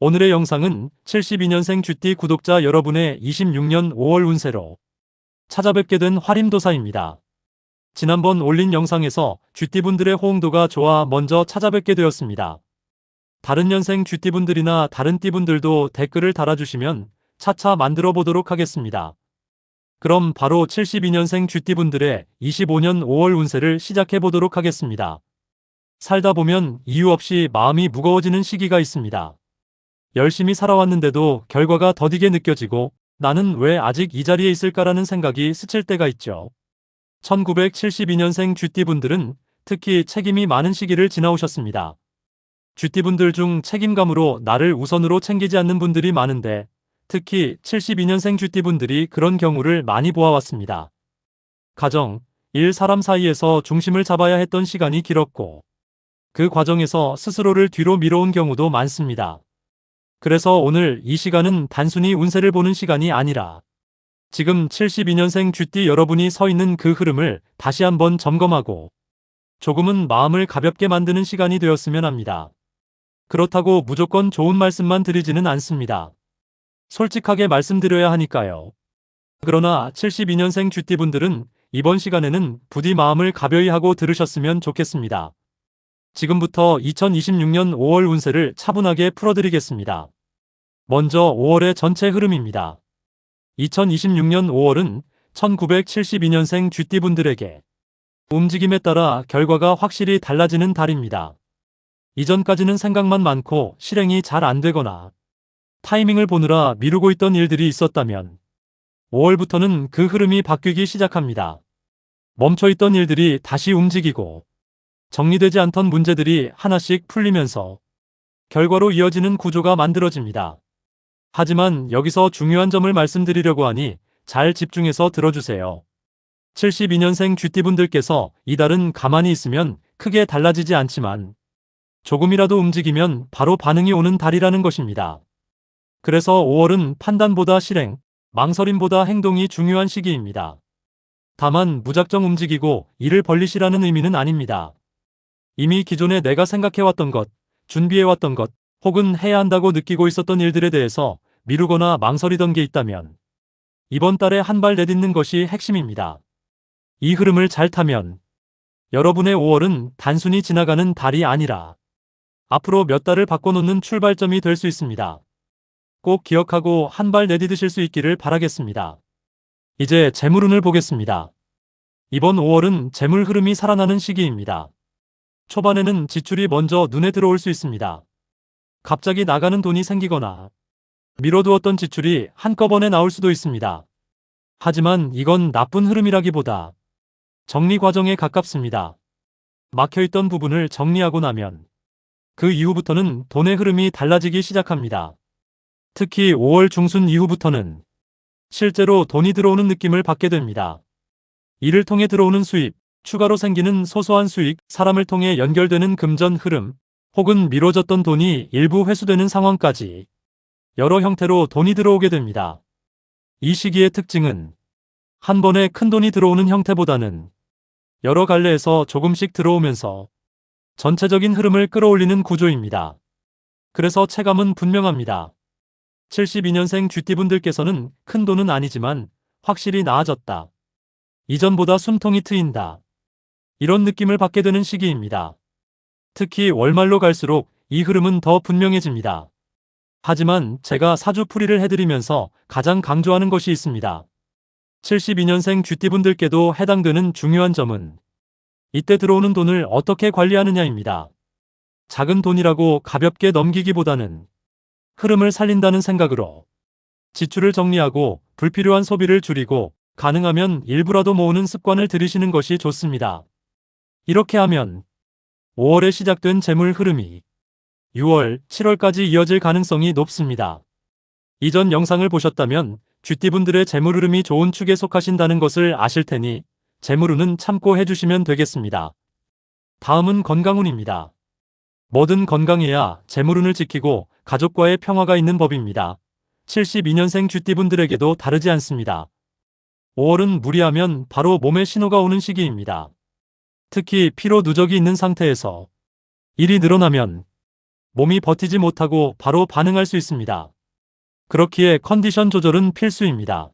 오늘의 영상은 72년생 쥐띠 구독자 여러분의 26년 5월 운세로 찾아뵙게 된 화림도사입니다. 지난번 올린 영상에서 쥐띠분들의 호응도가 좋아 먼저 찾아뵙게 되었습니다. 다른 년생 쥐띠분들이나 다른 띠분들도 댓글을 달아주시면 차차 만들어 보도록 하겠습니다. 그럼 바로 72년생 쥐띠분들의 25년 5월 운세를 시작해 보도록 하겠습니다. 살다 보면 이유 없이 마음이 무거워지는 시기가 있습니다. 열심히 살아왔는데도 결과가 더디게 느껴지고 나는 왜 아직 이 자리에 있을까라는 생각이 스칠 때가 있죠. 1972년생 쥐띠분들은 특히 책임이 많은 시기를 지나오셨습니다. 쥐띠분들 중 책임감으로 나를 우선으로 챙기지 않는 분들이 많은데 특히 72년생 쥐띠분들이 그런 경우를 많이 보아왔습니다. 가정, 일, 사람 사이에서 중심을 잡아야 했던 시간이 길었고 그 과정에서 스스로를 뒤로 밀어온 경우도 많습니다. 그래서 오늘 이 시간은 단순히 운세를 보는 시간이 아니라 지금 72년생 쥐띠 여러분이 서 있는 그 흐름을 다시 한번 점검하고 조금은 마음을 가볍게 만드는 시간이 되었으면 합니다. 그렇다고 무조건 좋은 말씀만 드리지는 않습니다. 솔직하게 말씀드려야 하니까요. 그러나 72년생 쥐띠분들은 이번 시간에는 부디 마음을 가벼이 하고 들으셨으면 좋겠습니다. 지금부터 2026년 5월 운세를 차분하게 풀어드리겠습니다. 먼저 5월의 전체 흐름입니다. 2026년 5월은 1972년생 쥐띠분들에게 움직임에 따라 결과가 확실히 달라지는 달입니다. 이전까지는 생각만 많고 실행이 잘 안 되거나 타이밍을 보느라 미루고 있던 일들이 있었다면 5월부터는 그 흐름이 바뀌기 시작합니다. 멈춰있던 일들이 다시 움직이고 정리되지 않던 문제들이 하나씩 풀리면서 결과로 이어지는 구조가 만들어집니다. 하지만 여기서 중요한 점을 말씀드리려고 하니 잘 집중해서 들어주세요. 72년생 쥐띠분들께서 이달은 가만히 있으면 크게 달라지지 않지만 조금이라도 움직이면 바로 반응이 오는 달이라는 것입니다. 그래서 5월은 판단보다 실행, 망설임보다 행동이 중요한 시기입니다. 다만 무작정 움직이고 일을 벌리시라는 의미는 아닙니다. 이미 기존에 내가 생각해왔던 것, 준비해왔던 것, 혹은 해야 한다고 느끼고 있었던 일들에 대해서 미루거나 망설이던 게 있다면 이번 달에 한 발 내딛는 것이 핵심입니다. 이 흐름을 잘 타면 여러분의 5월은 단순히 지나가는 달이 아니라 앞으로 몇 달을 바꿔놓는 출발점이 될 수 있습니다. 꼭 기억하고 한 발 내딛으실 수 있기를 바라겠습니다. 이제 재물운을 보겠습니다. 이번 5월은 재물 흐름이 살아나는 시기입니다. 초반에는 지출이 먼저 눈에 들어올 수 있습니다. 갑자기 나가는 돈이 생기거나 미뤄두었던 지출이 한꺼번에 나올 수도 있습니다. 하지만 이건 나쁜 흐름이라기보다 정리 과정에 가깝습니다. 막혀있던 부분을 정리하고 나면 그 이후부터는 돈의 흐름이 달라지기 시작합니다. 특히 5월 중순 이후부터는 실제로 돈이 들어오는 느낌을 받게 됩니다. 이를 통해 들어오는 수입, 추가로 생기는 소소한 수익, 사람을 통해 연결되는 금전 흐름, 혹은 미뤄졌던 돈이 일부 회수되는 상황까지 여러 형태로 돈이 들어오게 됩니다. 이 시기의 특징은 한 번에 큰 돈이 들어오는 형태보다는 여러 갈래에서 조금씩 들어오면서 전체적인 흐름을 끌어올리는 구조입니다. 그래서 체감은 분명합니다. 72년생 쥐띠분들께서는 큰 돈은 아니지만 확실히 나아졌다. 이전보다 숨통이 트인다. 이런 느낌을 받게 되는 시기입니다. 특히 월말로 갈수록 이 흐름은 더 분명해집니다. 하지만 제가 사주풀이를 해드리면서 가장 강조하는 것이 있습니다. 72년생 쥐띠분들께도 해당되는 중요한 점은 이때 들어오는 돈을 어떻게 관리하느냐입니다. 작은 돈이라고 가볍게 넘기기보다는 흐름을 살린다는 생각으로 지출을 정리하고 불필요한 소비를 줄이고 가능하면 일부라도 모으는 습관을 들이시는 것이 좋습니다. 이렇게 하면 5월에 시작된 재물 흐름이 6월, 7월까지 이어질 가능성이 높습니다. 이전 영상을 보셨다면 쥐띠분들의 재물 흐름이 좋은 축에 속하신다는 것을 아실 테니 재물운은 참고 해주시면 되겠습니다. 다음은 건강운입니다. 뭐든 건강해야 재물운을 지키고 가족과의 평화가 있는 법입니다. 72년생 쥐띠분들에게도 다르지 않습니다. 5월은 무리하면 바로 몸에 신호가 오는 시기입니다. 특히 피로 누적이 있는 상태에서 일이 늘어나면 몸이 버티지 못하고 바로 반응할 수 있습니다. 그렇기에 컨디션 조절은 필수입니다.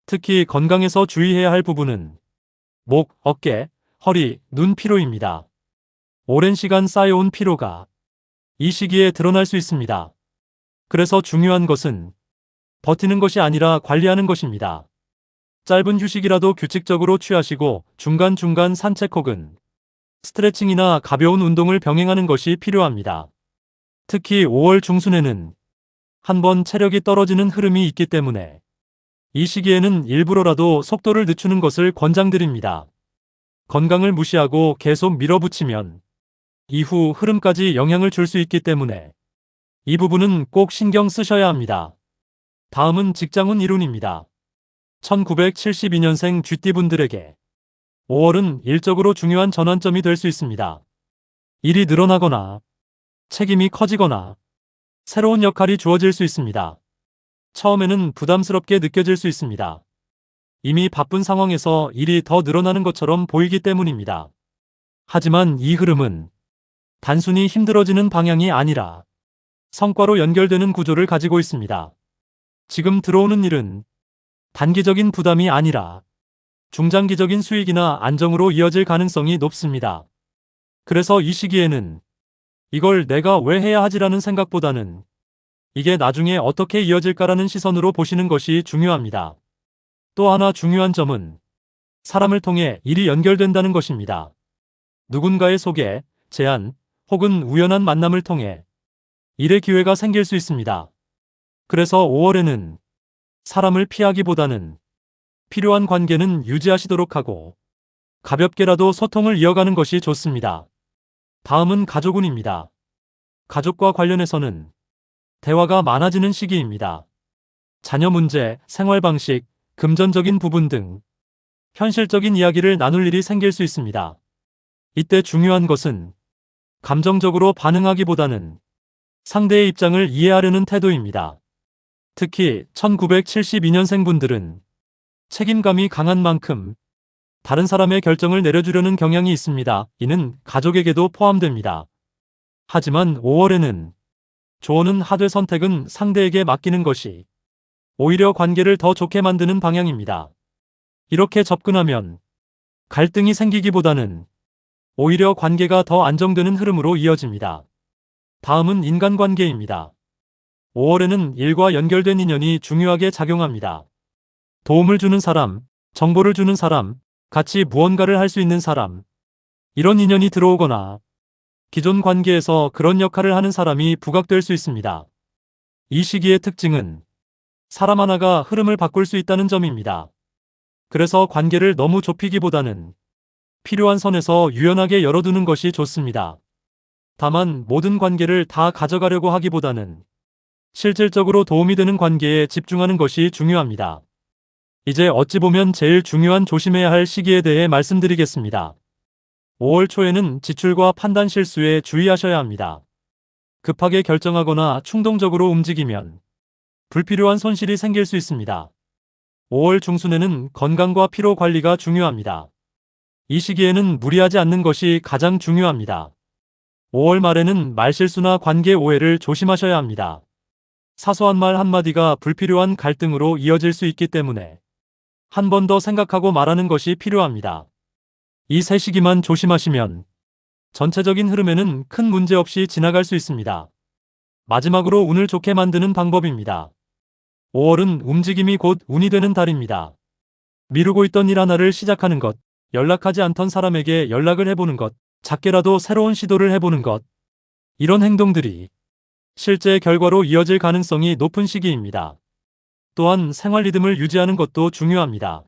특히 건강에서 주의해야 할 부분은 목, 어깨, 허리, 눈 피로입니다. 오랜 시간 쌓여온 피로가 이 시기에 드러날 수 있습니다. 그래서 중요한 것은 버티는 것이 아니라 관리하는 것입니다. 짧은 휴식이라도 규칙적으로 취하시고 중간중간 산책 혹은 스트레칭이나 가벼운 운동을 병행하는 것이 필요합니다. 특히 5월 중순에는 한번 체력이 떨어지는 흐름이 있기 때문에 이 시기에는 일부러라도 속도를 늦추는 것을 권장드립니다. 건강을 무시하고 계속 밀어붙이면 이후 흐름까지 영향을 줄 수 있기 때문에 이 부분은 꼭 신경 쓰셔야 합니다. 다음은 직장운 이론입니다. 1972년생 쥐띠분들에게 5월은 일적으로 중요한 전환점이 될 수 있습니다. 일이 늘어나거나 책임이 커지거나 새로운 역할이 주어질 수 있습니다. 처음에는 부담스럽게 느껴질 수 있습니다. 이미 바쁜 상황에서 일이 더 늘어나는 것처럼 보이기 때문입니다. 하지만 이 흐름은 단순히 힘들어지는 방향이 아니라 성과로 연결되는 구조를 가지고 있습니다. 지금 들어오는 일은 단기적인 부담이 아니라 중장기적인 수익이나 안정으로 이어질 가능성이 높습니다. 그래서 이 시기에는 이걸 내가 왜 해야 하지라는 생각보다는 이게 나중에 어떻게 이어질까라는 시선으로 보시는 것이 중요합니다. 또 하나 중요한 점은 사람을 통해 일이 연결된다는 것입니다. 누군가의 소개, 제안, 혹은 우연한 만남을 통해 일의 기회가 생길 수 있습니다. 그래서 5월에는 사람을 피하기보다는 필요한 관계는 유지하시도록 하고 가볍게라도 소통을 이어가는 것이 좋습니다. 다음은 가족운입니다. 가족과 관련해서는 대화가 많아지는 시기입니다. 자녀 문제, 생활 방식, 금전적인 부분 등 현실적인 이야기를 나눌 일이 생길 수 있습니다. 이때 중요한 것은 감정적으로 반응하기보다는 상대의 입장을 이해하려는 태도입니다. 특히 1972년생 분들은 책임감이 강한 만큼 다른 사람의 결정을 내려주려는 경향이 있습니다. 이는 가족에게도 포함됩니다. 하지만 5월에는 조언은 하되 선택은 상대에게 맡기는 것이 오히려 관계를 더 좋게 만드는 방향입니다. 이렇게 접근하면 갈등이 생기기보다는 오히려 관계가 더 안정되는 흐름으로 이어집니다. 다음은 인간관계입니다. 5월에는 일과 연결된 인연이 중요하게 작용합니다. 도움을 주는 사람, 정보를 주는 사람, 같이 무언가를 할 수 있는 사람, 이런 인연이 들어오거나 기존 관계에서 그런 역할을 하는 사람이 부각될 수 있습니다. 이 시기의 특징은 사람 하나가 흐름을 바꿀 수 있다는 점입니다. 그래서 관계를 너무 좁히기보다는 필요한 선에서 유연하게 열어두는 것이 좋습니다. 다만 모든 관계를 다 가져가려고 하기보다는 실질적으로 도움이 되는 관계에 집중하는 것이 중요합니다. 이제 어찌 보면 제일 중요한 조심해야 할 시기에 대해 말씀드리겠습니다. 5월 초에는 지출과 판단 실수에 주의하셔야 합니다. 급하게 결정하거나 충동적으로 움직이면 불필요한 손실이 생길 수 있습니다. 5월 중순에는 건강과 피로 관리가 중요합니다. 이 시기에는 무리하지 않는 것이 가장 중요합니다. 5월 말에는 말실수나 관계 오해를 조심하셔야 합니다. 사소한 말 한마디가 불필요한 갈등으로 이어질 수 있기 때문에 한 번 더 생각하고 말하는 것이 필요합니다. 이 세 시기만 조심하시면 전체적인 흐름에는 큰 문제 없이 지나갈 수 있습니다. 마지막으로 운을 좋게 만드는 방법입니다. 5월은 움직임이 곧 운이 되는 달입니다. 미루고 있던 일 하나를 시작하는 것, 연락하지 않던 사람에게 연락을 해보는 것, 작게라도 새로운 시도를 해보는 것, 이런 행동들이 실제 결과로 이어질 가능성이 높은 시기입니다. 또한 생활 리듬을 유지하는 것도 중요합니다.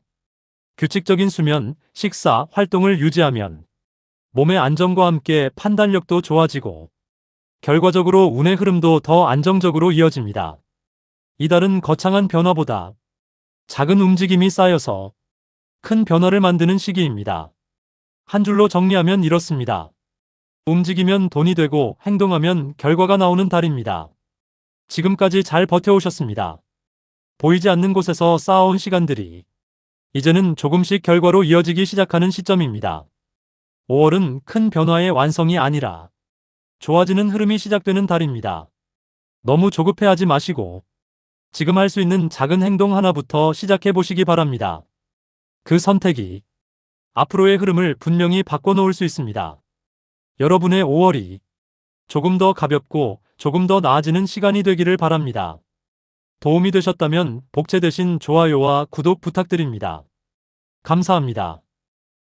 규칙적인 수면, 식사, 활동을 유지하면 몸의 안정과 함께 판단력도 좋아지고 결과적으로 운의 흐름도 더 안정적으로 이어집니다. 이달은 거창한 변화보다 작은 움직임이 쌓여서 큰 변화를 만드는 시기입니다. 한 줄로 정리하면 이렇습니다. 움직이면 돈이 되고 행동하면 결과가 나오는 달입니다. 지금까지 잘 버텨오셨습니다. 보이지 않는 곳에서 쌓아온 시간들이 이제는 조금씩 결과로 이어지기 시작하는 시점입니다. 5월은 큰 변화의 완성이 아니라 좋아지는 흐름이 시작되는 달입니다. 너무 조급해하지 마시고 지금 할 수 있는 작은 행동 하나부터 시작해 보시기 바랍니다. 그 선택이 앞으로의 흐름을 분명히 바꿔놓을 수 있습니다. 여러분의 5월이 조금 더 가볍고 조금 더 나아지는 시간이 되기를 바랍니다. 도움이 되셨다면 복제 대신 좋아요와 구독 부탁드립니다. 감사합니다.